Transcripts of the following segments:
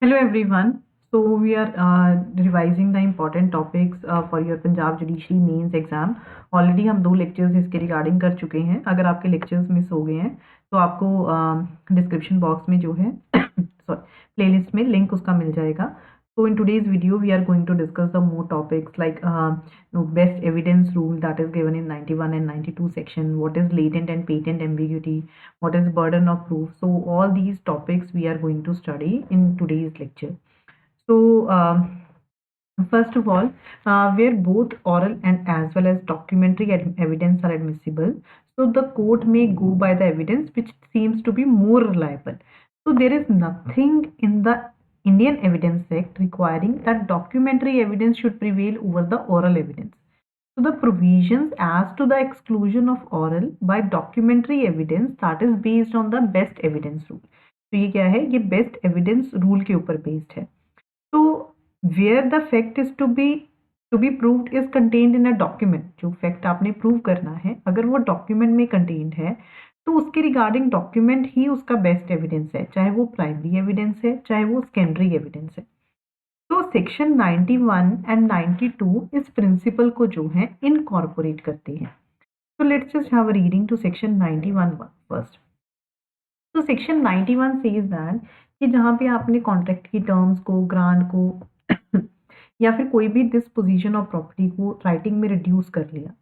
Hello everyone. So we are revising the important topics for your Punjab Judiciary Mains exam. Already हम 2 lectures इसके regarding कर चुके हैं. अगर आपके lectures मिस हो गए हैं तो आपको डिस्क्रिप्शन बॉक्स में जो है सॉरी प्लेलिस्ट में लिंक उसका मिल जाएगा. So in today's video we are going to discuss the more topics like best evidence rule that is given in 91 and 92 section. What is latent and patent ambiguity? What is burden of proof? So all these topics we are going to study in today's lecture. So first of all, where both oral and as well as documentary evidence are admissible, so the court may go by the evidence which seems to be more reliable. So there is nothing in the Indian Evidence Act requiring that documentary evidence should prevail over the oral evidence. So the provisions as to the exclusion of oral by documentary evidence that is based on the best evidence rule. तो ये क्या है? ये best evidence rule के ऊपर based है. तो where the fact is to be proved is contained in a document, जो fact आपने prove करना है अगर वो document में contained है तो उसके रिगार्डिंग डॉक्यूमेंट ही उसका बेस्ट एविडेंस है, चाहे वो प्राइमरी एविडेंस है चाहे वो सेकेंडरी एविडेंस है. तो सेक्शन 91 एंड 92 इस प्रिंसिपल को जो है इनकॉर्पोरेट करते हैं. तो let's just have a reading to section 91 first. तो सेक्शन 91 सेज दैट कि जहाँ पे आपने कॉन्ट्रैक्ट की टर्म्स को, ग्रांट को या फिर कोई भी डिस्पोजिशन ऑफ प्रॉपर्टी को राइटिंग में रिड्यूस कर लिया,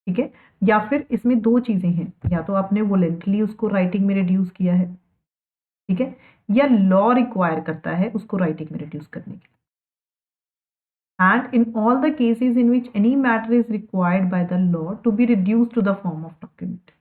ठीक है, या फिर इसमें दो चीजें हैं, या तो आपने वॉलेंटली उसको राइटिंग में रिड्यूस किया है, ठीक है, या लॉ रिक्वायर करता है उसको राइटिंग में रिड्यूस करने के लिए. And in all the cases in which any matter is required by the law to be reduce to the form of document,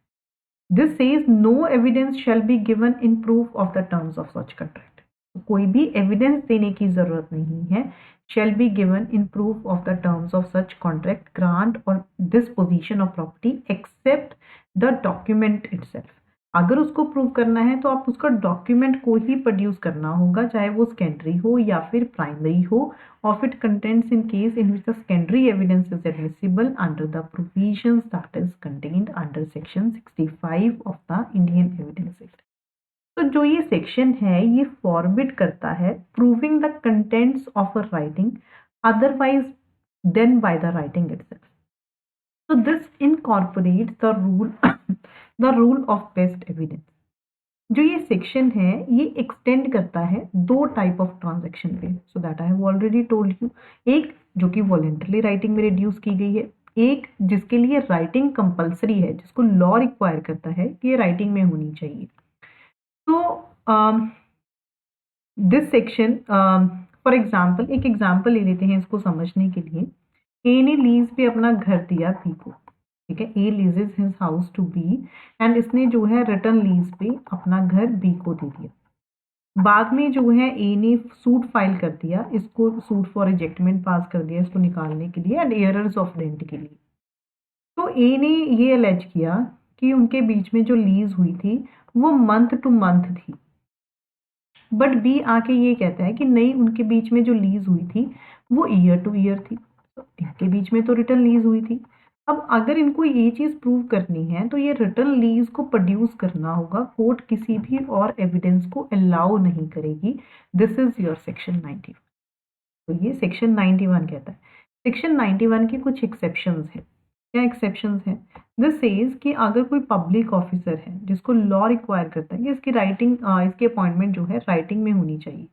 this says no evidence shall be given in proof of the terms of such contract. कोई भी evidence देने की जरूरत नहीं है. shall be given in proof of the terms of such contract, grant or disposition of property except the document itself. अगर उसको prove करना है तो आप उसका डॉक्यूमेंट को ही प्रोड्यूस करना होगा, चाहे वो सेकेंडरी हो या फिर प्राइमरी हो, of it contents in case in which the secondary evidence is admissible under the provisions that is contained under section 65 of the Indian Evidence Act. तो जो ये सेक्शन है ये फॉरबिड करता है proving the contents of a writing otherwise than by the writing itself. so this incorporates the rule of best evidence. जो ये section है ये एक्सटेंड करता है दो टाइप ऑफ ट्रांजैक्शन पे. So that I have already told you, एक जो कि वॉलेंटरली राइटिंग में रिड्यूस की गई है, एक जिसके लिए राइटिंग कंपलसरी है, जिसको लॉ रिक्वायर करता है कि ये राइटिंग में होनी चाहिए. तो दिस सेक्शन फॉर एग्जाम्पल, एक एग्जाम्पल ले लेते हैं इसको समझने के लिए. ए ने लीज पे अपना घर दिया बी को, ठीक है, A leases his house to B and इसने जो है रिटर्न लीज पे अपना घर बी को दे दिया. बाद में जो है ए ने सूट फाइल कर दिया, इसको सूट फॉर रिजेक्टमेंट पास कर दिया इसको निकालने के लिए एंड एरर्स ऑफ रेंट के लिए. तो ए ने ये अलेज किया कि उनके बीच में जो लीज हुई थी वो मंथ टू मंथ थी, बट बी आके ये कहता है कि नहीं, उनके बीच में जो लीज हुई थी वो ईयर टू ईयर थी. तो इनके बीच में तो रिटर्न लीज हुई थी. अब अगर इनको ये चीज प्रूव करनी है तो ये रिटर्न लीज को प्रोड्यूस करना होगा. कोर्ट किसी भी और एविडेंस को अलाउ नहीं करेगी. This is your section 91. तो ये सेक्शन 91 कहता है. सेक्शन 91 के कुछ एक्सेप्शंस हैं. क्या एक्सेप्शंस हैं? दिस सेज कि अगर कोई पब्लिक ऑफिसर है जिसको लॉ रिक्वायर करता है कि इसकी राइटिंग इसकी अपॉइंटमेंट जो है राइटिंग में होनी चाहिए,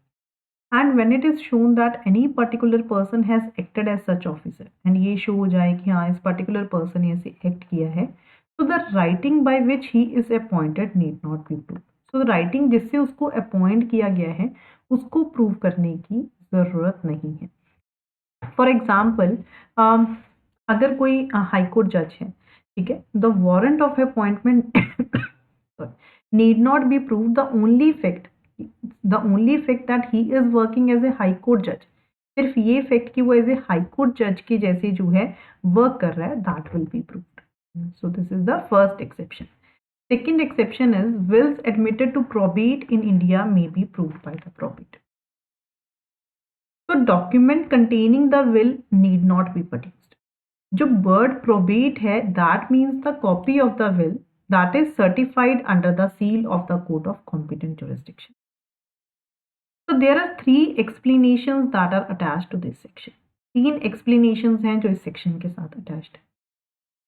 and when it is shown that any particular person has acted as such officer, and ये शो हो जाए कि हाँ इस पर्टिकुलर पर्सन ने ऐसे एक्ट किया है, तो the writing by which he is appointed need not be prove. So the writing जिससे उसको अपॉइंट किया गया है उसको प्रूव करने की जरूरत नहीं है. फॉर एग्जाम्पल, अगर कोई हाई कोर्ट जज है, ठीक है, the warrant of appointment need not be prove. The only fact that he is working as a high court जज, सिर्फ ये फैक्ट कि वो एज ए हाई कोर्ट जज के जैसे जो है वर्क कर रहा है, that will be proved. So this is the first exception. Second exception is wills admitted to probate in India may be proved by the probate. तो document containing the will need not be produced. जो word probate है that means the copy of the will that is certified under the seal of the court of competent jurisdiction. तो there are 3 explanations that are attached to this section. 3 explanations हैं जो इस section के साथ attached है.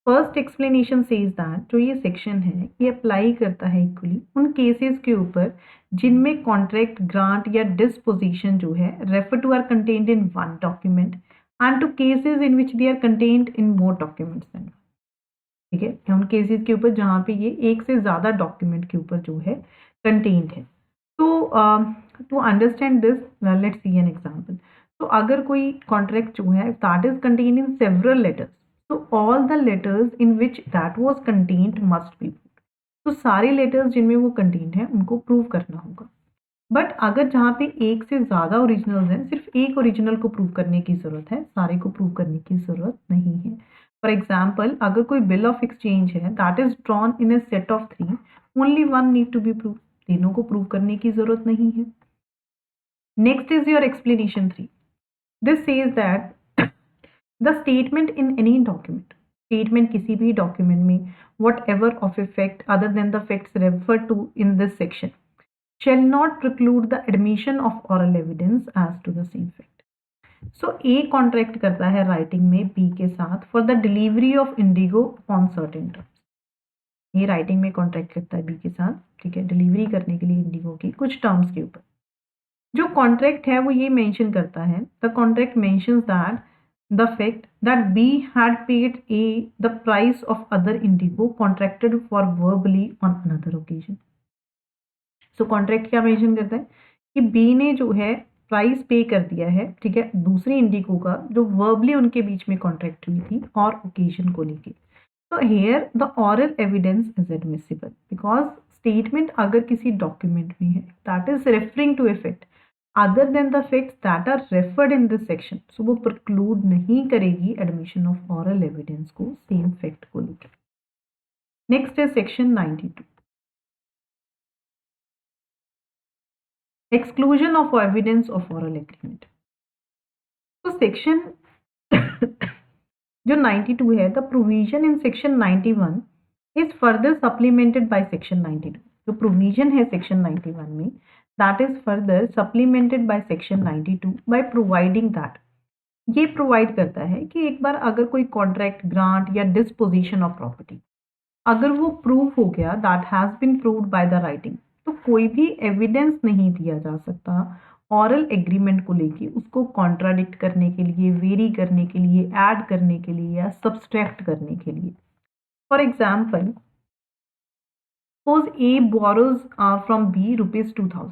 First explanation says that जो ये section है ये अप्लाई करता है इक्वली उन केसेस के ऊपर जिनमें कॉन्ट्रैक्ट ग्रांट या डिस्पोजिशन जो है refer to are contained in one document and to cases in which they are contained in more documents then. ठीक है, उन केसेस के ऊपर जहाँ पे ये एक से ज़्यादा डॉक्यूमेंट के ऊपर जो है कंटेन्ड है. तो to understand this let's see an example. तो अगर कोई कॉन्ट्रैक्ट जो है that is contained in several letters, so all the letters in which that was contained must be proved. तो सारे लेटर्स जिनमें वो कंटेन्ड है उनको प्रूव करना होगा. बट अगर जहाँ पे एक से ज़्यादा ओरिजिनल्स हैं, सिर्फ एक ओरिजिनल को प्रूव करने की ज़रूरत है, सारे को प्रूव करने की ज़रूरत नहीं है. फॉर एग्जाम्पल, अगर कोई बिल ऑफ एक्सचेंज है that is drawn in a set of 3, only one need to be prove. तीनों को प्रूव करने की ज़रूरत नहीं है. Next is your explanation 3. This says that The statement in any document, statement किसी भी document में, whatever of effect other than the facts referred to in this section, shall not preclude the admission of oral evidence as to the same fact. So A contract करता है writing में B के साथ for the delivery of indigo upon certain terms. ये writing में contract करता है B के साथ, ठीक है, delivery करने के लिए indigo की कुछ terms के ऊपर. जो contract है वो ये mention करता है, the contract mentions that the fact that B had paid A the price of other indigo contracted for verbally on another occasion. So contract क्या मेंशन करता है कि B ने जो है प्राइस पे कर दिया है, ठीक है, दूसरी इंडिगो का जो वर्बली उनके बीच में कॉन्ट्रैक्ट हुई थी और ओकेजन को लेके. तो here the oral evidence is admissible because statement अगर किसी डॉक्यूमेंट में है that is referring to a fact other than the facts that are referred in this section, so वो preclude नहीं करेगी admission of oral evidence को same fact को लेकर. Next is section 92. Exclusion of evidence of oral agreement. तो section जो 92 है, the provision in section 91 is further supplemented by section 92. जो provision है section 91 में that is further supplemented by section 92 by providing that, ये provide करता है कि एक बार अगर कोई कॉन्ट्रैक्ट ग्रांट या डिस्पोजिशन ऑफ प्रॉपर्टी अगर वो प्रूव हो गया that has been proved by the writing, तो कोई भी एविडेंस नहीं दिया जा सकता ऑरल एग्रीमेंट को लेके उसको कॉन्ट्राडिक्ट करने के लिए, वेरी करने के लिए, ऐड करने के लिए या सब्सट्रैक्ट करने के लिए. For example, suppose A borrows from B rupees 2000.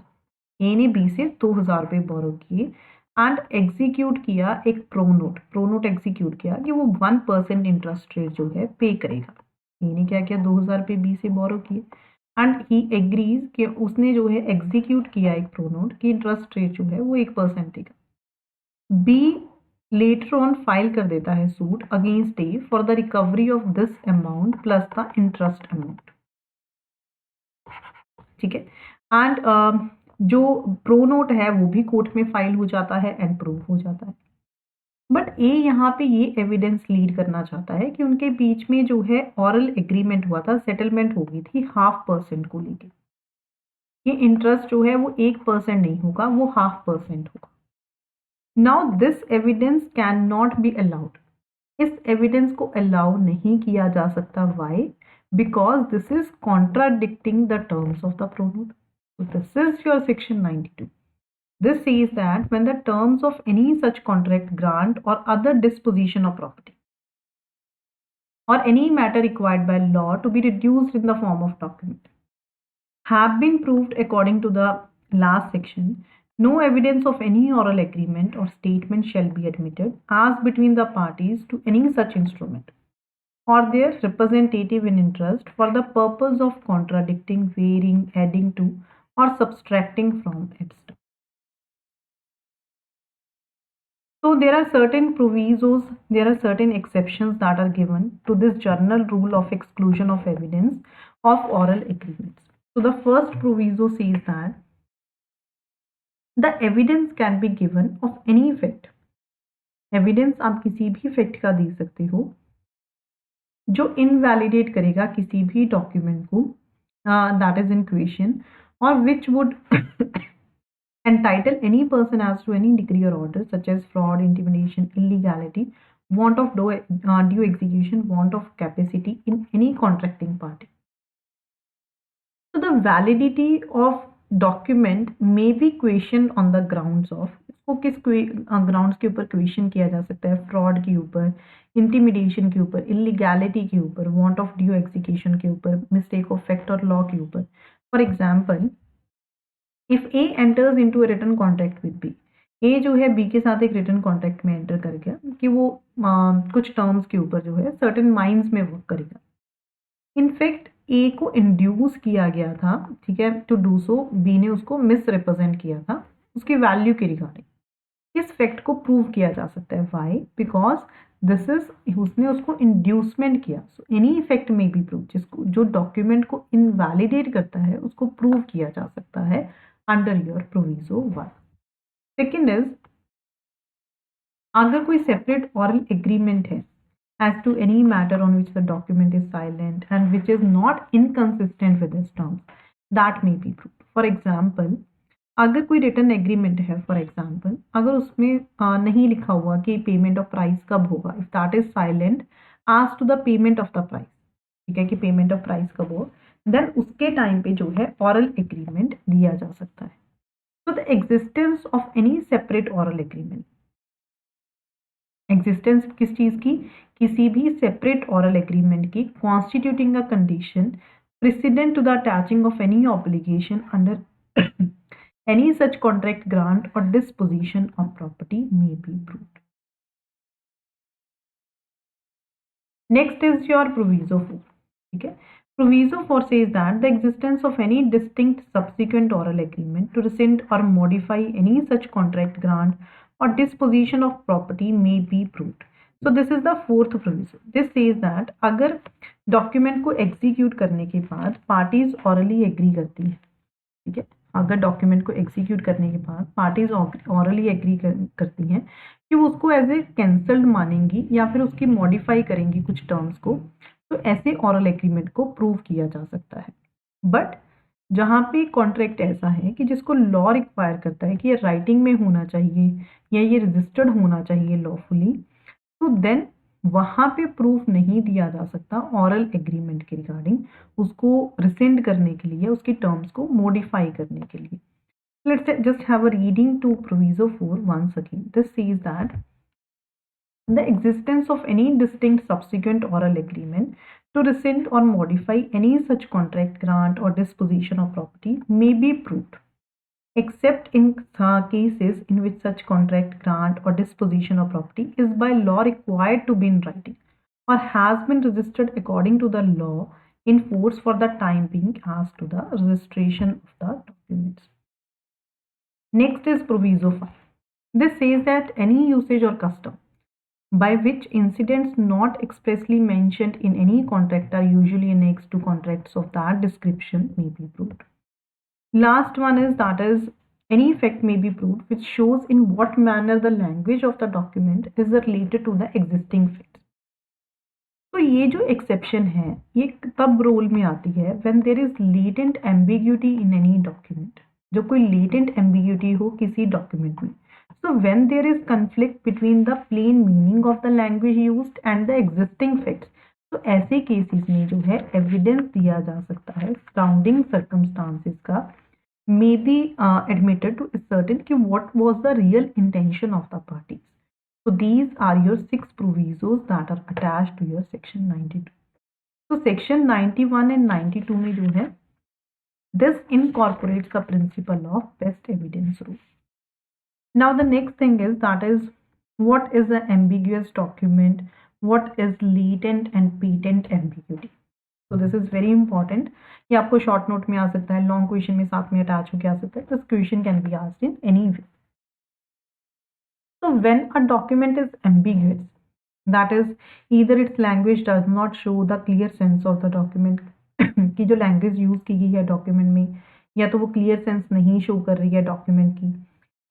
A ने बी से 2000 रुपये बोरो किए एंड एग्जीक्यूट किया एक प्रोनोट एग्जीक्यूट किया कि वो 1% इंटरेस्ट रेट जो है पे करेगा. ए ने क्या किया, 2000 रुपये बी से बोरो किए एंड ही एग्रीज कि उसने जो है एग्जीक्यूट किया एक प्रोनोट कि इंटरेस्ट रेट जो है वो 1% देगा. बी लेटर ऑन फाइल कर देता है suit against A for the recovery of this amount plus the interest amount. ठीक है, एंड जो प्रोनोट है वो भी कोर्ट में फाइल हो जाता है एंड प्रूव हो जाता है. बट ए यहाँ पे ये एविडेंस लीड करना चाहता है कि उनके बीच में जो है ऑरल एग्रीमेंट हुआ था, सेटलमेंट हो गई थी 0.5% को लेके. ये इंटरेस्ट जो है वो 1% नहीं होगा, वो 0.5% होगा. Now this evidence can not be allowed. इस एविडेंस को अलाउ नहीं किया जा सकता. Why? Because this is contradicting the terms of the pronote. So this is your section 92. This says that when the terms of any such contract, grant or other disposition of property or any matter required by law to be reduced in the form of document have been proved according to the last section, no evidence of any oral agreement or statement shall be admitted as between the parties to any such instrument or their representative in interest for the purpose of contradicting, varying, adding to or subtracting from its terms. So there are certain provisos, there are certain exceptions that are given to this general rule of exclusion of evidence of oral agreements. So the first proviso says that the evidence can be given of any fact. Evidence आप किसी भी fact का दे सकते हो जो invalidate करेगा किसी भी document को that is in question or which would entitle any person as to any decree or order such as fraud, intimidation, illegality, want of due execution, want of capacity in any contracting party. So the validity of document may be questioned on the grounds of, इसको किस grounds के ऊपर question किया जा सकता है? Fraud के ऊपर, इंटिमिडेशन के ऊपर, इलीगैलिटी के ऊपर, वांट ऑफ ड्यू एग्जीक्यूशन के ऊपर, मिस्टेक ऑफ फैक्ट और लॉ के ऊपर. For example, if A enters into a written contract with B, A जो है बी के साथ एक रिटन कॉन्ट्रैक्ट में एंटर कर गया कि वो कुछ टर्म्स के ऊपर जो है सर्टेन माइंस में वर्क करेगा. इनफैक्ट ए को इंड्यूस किया गया था, ठीक है, टू डू सो. बी ने उसको मिस रिप्रेजेंट किया था उसकी वैल्यू के रिगार्डिंग. इस फैक्ट को प्रूव किया जा सकता है. वाई? बिकॉज दिस इज, उसने उसको इंड्यूसमेंट किया. सो एनी इफेक्ट में बी प्रूव, जिसको जो डॉक्यूमेंट को इनवैलिडेट करता है उसको प्रूव किया जा सकता है under your proviso 1. Second is, अगर कोई सेपरेट ऑरल एग्रीमेंट है as to any matter on which the document is silent and which is not inconsistent with its terms, that may be proved. For example, अगर कोई return agreement है, for example, अगर उसमें नहीं लिखा हुआ कि पेमेंट ऑफ प्राइस कब होगा, if that is silent as to the payment of the price, ठीक है, कि पेमेंट ऑफ प्राइस कब हो, देन उसके टाइम पे जो है ऑरल एग्रीमेंट दिया जा सकता है. So the existence of any separate oral agreement, existence किस चीज की? किसी भी सेपरेट ऑरल एग्रीमेंट की, constituting a condition precedent to the attaching of any obligation under any such contract, grant or disposition of property may be proved. Next is your proviso 4. ठीक है, proviso 4 says that the existence of any distinct subsequent oral agreement to rescind or modify any such contract, grant or disposition of property may be proved. So this is the fourth proviso. This says that अगर document को execute करने के बाद parties hourly agree करती है, ठीक है, अगर डॉक्यूमेंट को एग्जीक्यूट करने के बाद पार्टीज ऑरली एग्री करती हैं कि वो उसको एज ए कैंसल्ड मानेंगी या फिर उसकी मॉडिफाई करेंगी कुछ टर्म्स को, तो ऐसे ऑरल एग्रीमेंट को प्रूव किया जा सकता है. बट जहाँ पे कॉन्ट्रैक्ट ऐसा है कि जिसको लॉ रिक्वायर करता है कि ये राइटिंग में होना चाहिए या ये रजिस्टर्ड होना चाहिए लॉफुली, तो देन वहाँ पे प्रूफ नहीं दिया जा सकता ऑरल एग्रीमेंट के रिगार्डिंग, उसको रिसेंड करने के लिए, उसकी टर्म्स को मॉडिफाई करने के लिए. Let's just have a reading to proviso 4 once again. This says that the existence of any distinct subsequent oral agreement to rescind or modify any such contract, grant or disposition of property may be proved, except in cases in which such contract, grant or disposition of property is by law required to be in writing or has been registered according to the law in force for the time being as to the registration of the documents. Next is proviso 5. This says that any usage or custom by which incidents not expressly mentioned in any contract are usually annexed to contracts of that description may be proved. Last one is, that is, any fact may be proved which shows in what manner the language of the document is related to the existing facts. तो ये जो exception है ये तब role में आती है when there is latent ambiguity in any document, जो कोई latent ambiguity हो किसी डॉक्यूमेंट में. So when there is conflict between the plain meaning of the language used and the existing facts, तो ऐसे केसेस में जो है एविडेंस दिया जा सकता है सराउंडिंग सर्कमस्टांसेस का, may be admitted to ascertain कि what was the real intention of the parties. So these are your 6 provisos that are attached to your section 92. So section 91 and 92 में जो है this incorporates the principle of best evidence rule. Now the next thing is, that is, what is an ambiguous document, what is latent and patent ambiguity. So this is very important. ये आपको short note में आ सकता है, long question में साथ में attach होकर आ सकता है. This question can be asked in any way. So when a document is ambiguous, that is either its language does not show the clear sense of the document कि जो language use की गई है document में या तो वो clear sense नहीं शो कर रही है डॉक्यूमेंट की,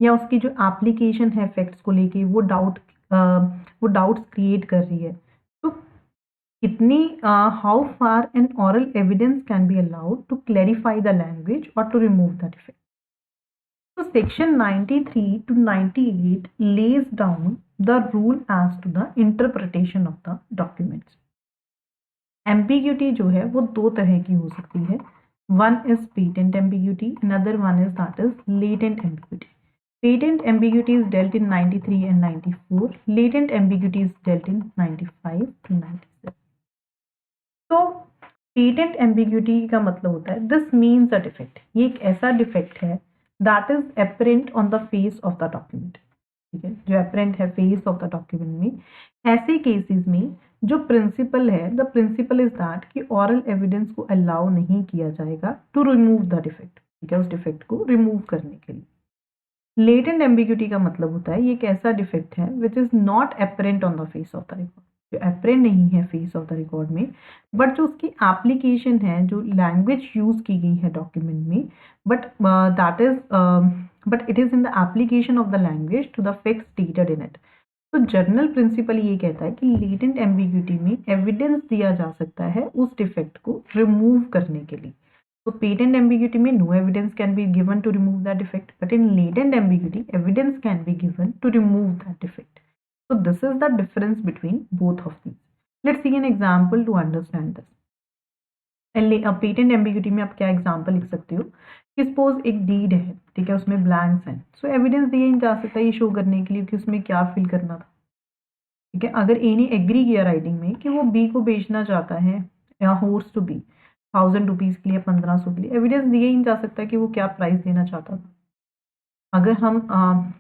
या उसकी जो एप्लीकेशन है फैक्ट्स को लेके वो डाउट्स क्रिएट कर रही है. तो कितनी how far an oral evidence can be allowed to clarify the language और to remove the defect. So section 93 to 98 lays down the rule as to the interpretation of the documents. Ambiguity जो है वो दो तरह की हो सकती है. One is patent ambiguity, another one is that is latent ambiguity. Patent ambiguity is dealt in 93 and 94. Latent ambiguity is dealt in 95 to 97. तो पेटेंट एम्बिग्यूटी का मतलब होता है दिस मीन्स अ डिफेक्ट. ये एक ऐसा डिफेक्ट है that is apparent on the face of the document. ठीक है, जो एपरेंट है फेस ऑफ द डॉक्यूमेंट में. ऐसे केसेस में जो प्रिंसिपल है, द प्रिंसिपल इज दैट कि ऑरल एविडेंस को अलाउ नहीं किया जाएगा टू रिमूव द डिफेक्ट. ठीक है, उस डिफेक्ट को रिमूव करने के लिए. लेटेंट एम्बिग्यूटी का मतलब होता है ये एक ऐसा डिफेक्ट है which is not apparent on the face of the record. जो एपरेंट नहीं है फेस ऑफ द रिकॉर्ड में, बट जो उसकी एप्लीकेशन है, जो लैंग्वेज यूज की गई है डॉक्यूमेंट में, but it is in the application of the language to the fact stated in it. तो जर्नल प्रिंसिपल ये कहता है कि लेटेंट एम्बिग्यूटी में एविडेंस दिया जा सकता है उस डिफेक्ट को रिमूव करने के लिए. So patent ambiguity में no evidence can be given to remove that defect, but in latent ambiguity evidence can be given to remove that defect. So this is the difference between both of these. Let's see an example to understand this. Patent ambiguity में आप क्या example लिख सकते हो कि suppose एक deed है, ठीक है, उसमें ब्लैंक्स हैं. सो एविडेंस दिया नहीं जा सकता ये शो करने के लिए कि उसमें क्या फिल करना था. ठीक है, अगर ए ने एग्री किया राइटिंग में कि वो बी को बेचना चाहता है या होर्स टू बी 1000 रुपीज़ के लिए, 1500 के लिए, एविडेंस दिया ही नहीं जा सकता कि वो क्या प्राइस देना चाहता था. अगर हम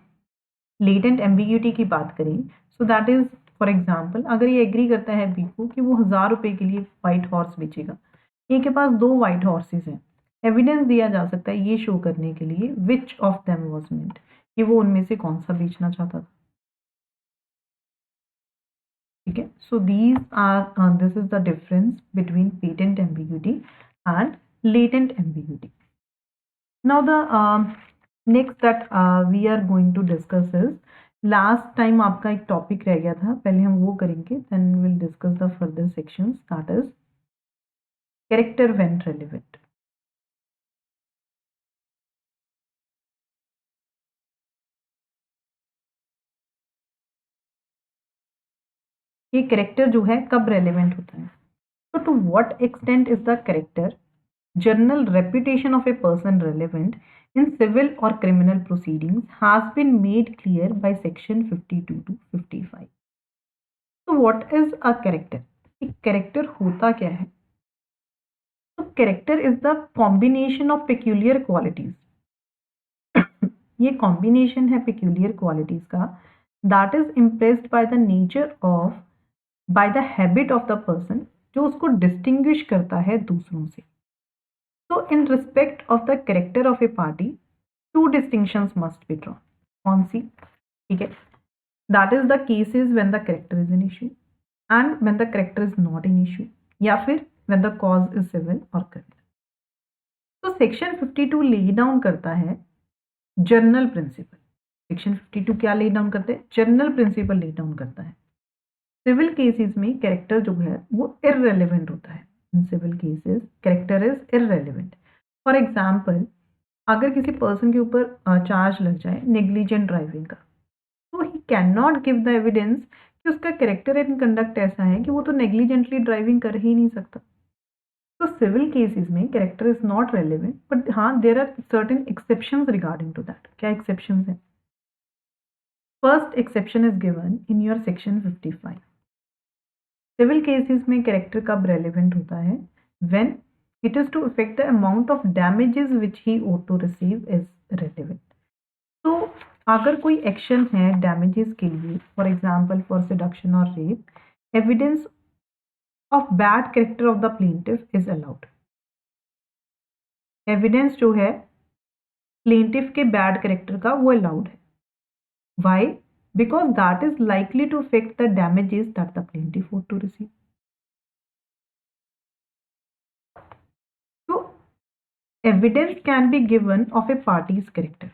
लेटेंट एम्बिग्यूटी की बात करें, so that is for example अगर ये एग्री करता है बी को कि वो 1000 रुपये के लिए वाइट हॉर्स बेचेगा. ए के पास 2 वाइट हॉर्सेस हैं. एविडेंस दिया जा सकता है ये शो करने के लिए which of them was meant, कि वो उनमें से कौन सा बेचना चाहता था. ठीक है, so this is the difference between patent ambiguity and latent ambiguity. Now the next that we are going to discuss is, last time आपका एक टॉपिक रह गया था, पहले हम वो करेंगे, then will discuss the further sections, that is character when relevant. ये कैरेक्टर जो है कब रेलेवेंट होता है. तो to what extent is the character general reputation of a person relevant in civil or criminal proceedings has been made clear by section 52 to 55. So what is a character? एक character होता क्या है? तो character is the combination of peculiar qualities. ये combination है peculiar qualities का that is impressed by the nature of, by the habit of the person, जो उसको distinguish करता है दूसरों से. So in respect of the character of a party, 2 distinctions must be drawn. कौन सी? ठीक है, that is the cases when the character is an issue and when the character is not an issue, या फिर when the cause is civil or criminal. तो section 52 lay down करता है journal principal. Section 52 क्या lay down करते हैं? Journal principal lay down करता है. सिविल केसेस में कैरेक्टर जो है वो इररेलेवेंट होता है. In civil cases, character is irrelevant. For example, अगर किसी पर्सन के ऊपर चार्ज लग जाए नेग्लिजेंट ड्राइविंग का, तो he can not give the evidence कि उसका कैरेक्टर एंड कंडक्ट ऐसा है कि वो तो नेग्लिजेंटली ड्राइविंग कर ही नहीं सकता. तो सिविल केसेस में character is not relevant, but हाँ there are certain exceptions regarding to that. क्या एक्सेप्शंस हैं? First exception is given in your section 55. Civil cases में कैरेक्टर कब रेलेवेंट होता है? When it is to affect the amount of damages which he ought to receive is relevant. तो अगर कोई action है डैमेजेस के लिए, फॉर एग्जांपल फॉर सेडक्शन और rape, evidence of bad character of the plaintiff is allowed. Evidence जो है plaintiff के बैड कैरेक्टर का वो अलाउड है. Why? Because that is likely to affect the damages that the plaintiff ought to receive. So, evidence can be given of a party's character.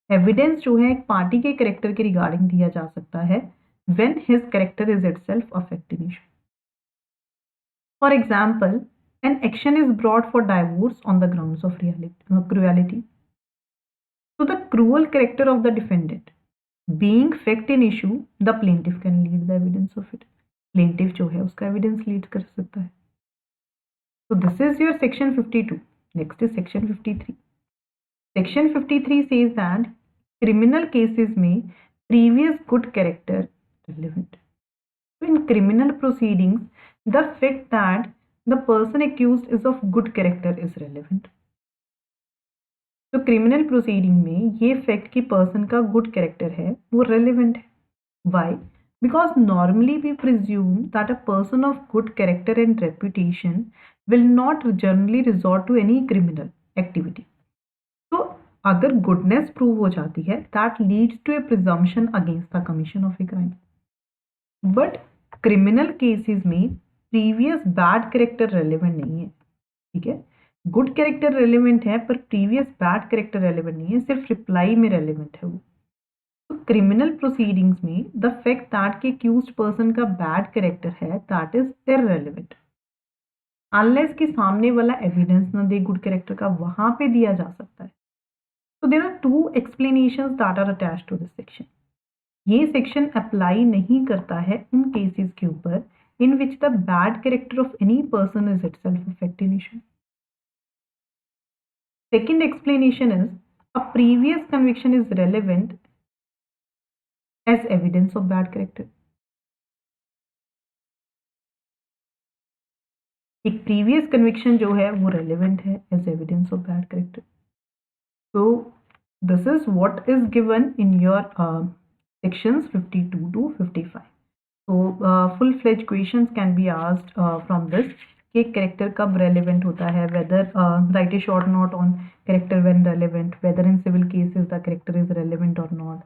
Evidence जो है एक party के कैरेक्टर के regarding दिया जा सकता है when his character is itself affected issue. For example, an action is brought for divorce on the grounds of cruelty. So the cruel character of the defendant being fact in issue, the plaintiff can lead the evidence of it. Plaintiff जो है उसका evidence lead कर सकता है. So this is your section 52. Next is section 53. Section 53 says that criminal cases में previous good character relevant. So in criminal proceedings, the fact that the person accused is of good character is relevant. तो criminal proceeding में ये fact कि person का good character है वो relevant है. Why? Because normally we presume that a person of good character and reputation will not generally resort to any criminal activity. तो अगर गुडनेस प्रूव हो जाती है that leads to a presumption against the commission of a crime. But criminal cases में previous bad character relevant नहीं है. ठीक है, गुड कैरेक्टर रेलिवेंट है पर प्रीवियस बैड कैरेक्टर रेलिवेंट नहीं है, सिर्फ रिप्लाई में रेलिवेंट है वो. तो क्रिमिनल प्रोसीडिंग्स में द फैक्ट दैट के अक्यूज्ड पर्सन का बैड कैरेक्टर है दैट इज इररेलेवेंट अनलेस कि सामने वाला एविडेंस न दे गुड कैरेक्टर का, वहां पे दिया जा सकता है. तो there are two explanations that are attached to this section. ये सेक्शन अप्लाई नहीं करता है उन केसेस के ऊपर in which the bad character of any person is itself a fact in issue. Second explanation is a previous conviction is relevant as evidence of bad character. एक previous conviction जो है वो relevant है as evidence of bad character. So this is what is given in your sections 52 to 55. So full-fledged questions can be asked from this. कि character कब relevant होता है, whether write a short note on character when relevant, whether in civil cases the character is relevant और not,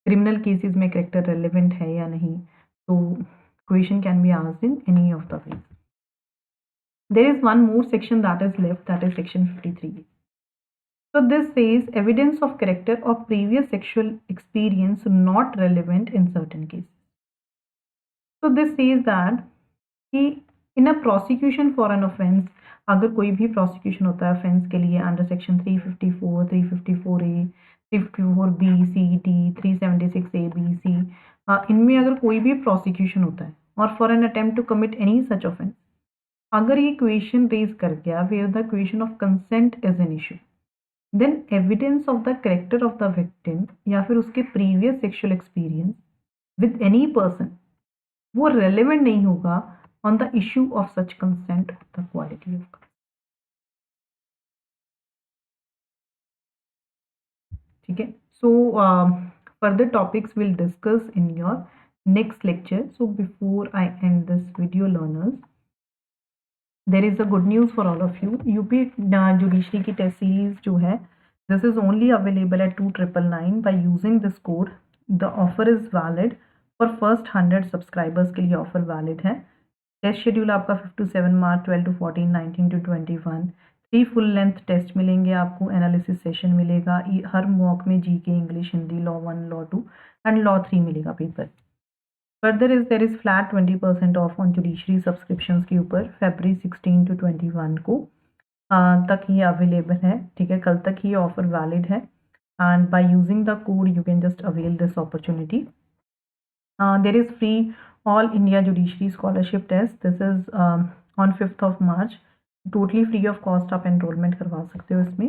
criminal cases में character relevant है या नहीं. तो question can be asked in any of the ways. There is one more section that is left, that is section 53. So this says evidence of character or previous sexual experience not relevant in certain cases. So this says that कि इन अ prosecution for an offence, अगर कोई भी prosecution होता है offence के लिए under section 354, 354A, 354B, C, D, 376A, B, C, इनमें अगर कोई भी प्रोसिक्यूशन होता है और for an attempt to commit any such offence, अगर ये क्वेश्चन रेज कर गया where the question of consent is an issue, then evidence of the character of the victim या फिर उसके previous sexual experience with any person वो relevant नहीं होगा on the issue of such consent or the quality of consent. ठीक है, so further topics we'll discuss in your next lecture. So before I end this video, learners, there is a good news for all of you. UP Judiciary की test series जो है, this is only available at 2999 by using this code. The offer is valid for first 100 subscribers के लिए offer valid है. Test schedule आपका 5 to 7 March, 12 to 14, 19 to 21, 3 full length test मिलेंगे आपको, analysis session मिलेगा, हर मॉक में GK, English, Hindi, law 1, law 2 and law 3 मिलेगा paper. Further there is flat 20% off on judiciary subscriptions के ऊपर फरवरी 16 to 21 को तक ये अवेलेबल है. ठीक है, कल तक ही ऑफर वैलिड है and by using the code you can just avail this opportunity. There is free All India Judiciary Scholarship Test. This is on 5th of March. Totally free of cost आप enrollment करवा सकते हो इसमें.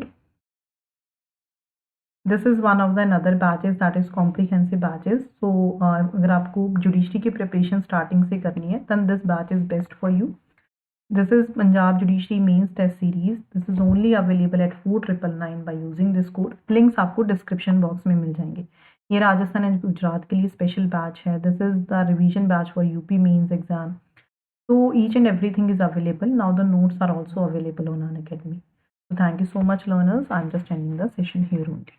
This is one of the another batches that is comprehensive batches. So अगर आपको judiciary की preparation starting से करनी है then this batch is best for you. This is Punjab Judiciary Mains Test Series. This is only available at 4999 by using this code. Links आपको description box में मिल जाएंगे. ये राजस्थान एंड गुजरात के लिए स्पेशल बैच है. This is the revision batch for UP mains exam. So each and everything is available. Now the notes are also available on Unacademy. So thank you so much, learners. I'm just ending the session here only.